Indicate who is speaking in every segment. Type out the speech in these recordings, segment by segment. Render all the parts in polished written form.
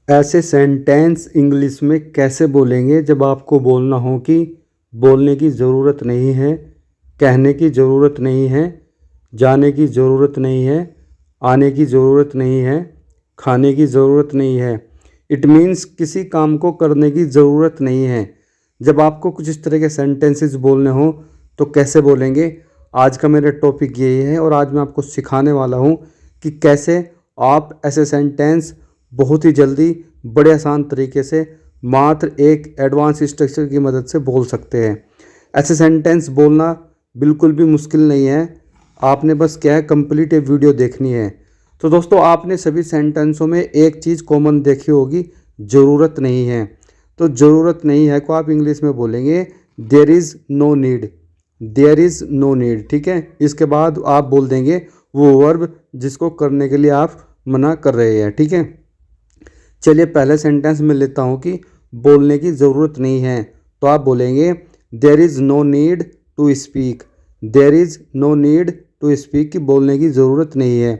Speaker 1: ऐसे sentence English में कैसे बोलेंगे जब आपको बोलना हो कि बोलने की ज़रूरत नहीं है, कहने की ज़रूरत नहीं है, जाने की ज़रूरत नहीं है, आने की ज़रूरत नहीं है, खाने की ज़रूरत नहीं है। इट मीन्स किसी काम को करने की ज़रूरत नहीं है। जब आपको कुछ इस तरह के सेंटेंसेस बोलने हो तो कैसे बोलेंगे? आज का मेरा टॉपिक यही है और आज मैं आपको सिखाने वाला हूँ कि कैसे आप ऐसे सेंटेंस बहुत ही जल्दी बड़े आसान तरीके से मात्र एक एडवांस स्ट्रक्चर की मदद से बोल सकते हैं। ऐसे सेंटेंस बोलना बिल्कुल भी मुश्किल नहीं है। आपने बस क्या है, कंप्लीट ये वीडियो देखनी है। तो दोस्तों, आपने सभी सेंटेंसों में एक चीज़ कॉमन देखी होगी, ज़रूरत नहीं है। तो ज़रूरत नहीं है को आप इंग्लिश में बोलेंगे there is no need. There is no need, ठीक है। इसके बाद आप बोल देंगे वो वर्ब जिसको करने के लिए आप मना कर रहे हैं, ठीक है। चलिए पहले सेंटेंस में लेता हूँ कि बोलने की ज़रूरत नहीं है। तो आप बोलेंगे there is no need to speak. There is no need to speak कि बोलने की ज़रूरत नहीं है।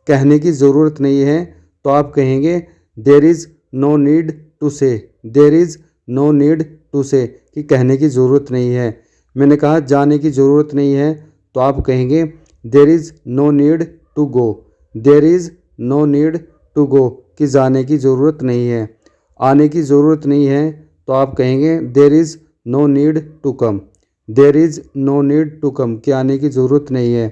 Speaker 1: कहने की ज़रूरत नहीं है तो आप कहेंगे there is no need to say. There is no need to say कि कहने की ज़रूरत नहीं है। मैंने कहा जाने की ज़रूरत नहीं है तो आप कहेंगे there is no need to go. There is no need to go कि जाने की ज़रूरत नहीं है। आने की ज़रूरत नहीं है तो आप कहेंगे there is no need to come. There is no need to come कि आने की ज़रूरत नहीं है।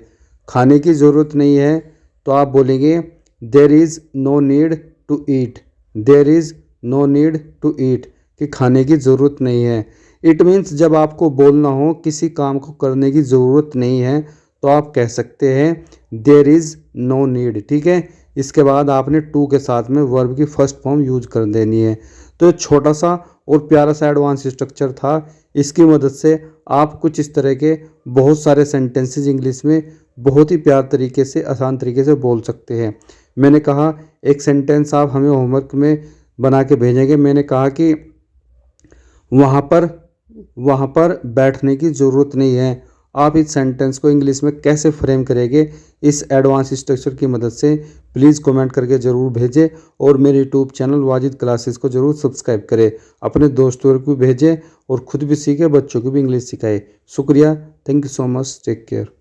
Speaker 1: खाने की ज़रूरत नहीं है तो आप बोलेंगे there is no need to eat. There is no need to eat कि खाने की ज़रूरत नहीं है। इट मीन्स जब आपको बोलना हो किसी काम को करने की ज़रूरत नहीं है तो आप कह सकते हैं देयर इज़ नो नीड, ठीक है। इसके बाद आपने टू के साथ में वर्ब की फर्स्ट फॉर्म यूज कर देनी है। तो छोटा सा और प्यारा सा एडवांस स्ट्रक्चर था। इसकी मदद से आप कुछ इस तरह के बहुत सारे सेंटेंसेस इंग्लिश में बहुत ही प्यार तरीके से, आसान तरीके से बोल सकते हैं। मैंने कहा एक सेंटेंस आप हमें होमवर्क में बना के भेजेंगे। मैंने कहा कि वहाँ पर वहाँ पर बैठने की ज़रूरत नहीं है। आप इस सेंटेंस को इंग्लिश में कैसे फ्रेम करेंगे इस एडवांस स्ट्रक्चर की मदद से, प्लीज़ कमेंट करके ज़रूर भेजें। और मेरे यूट्यूब चैनल वाजिद क्लासेस को ज़रूर सब्सक्राइब करें, अपने दोस्तों को भेजें और ख़ुद भी सीखें, बच्चों को भी इंग्लिश सिखाएं। शुक्रिया, thank you so much, take care.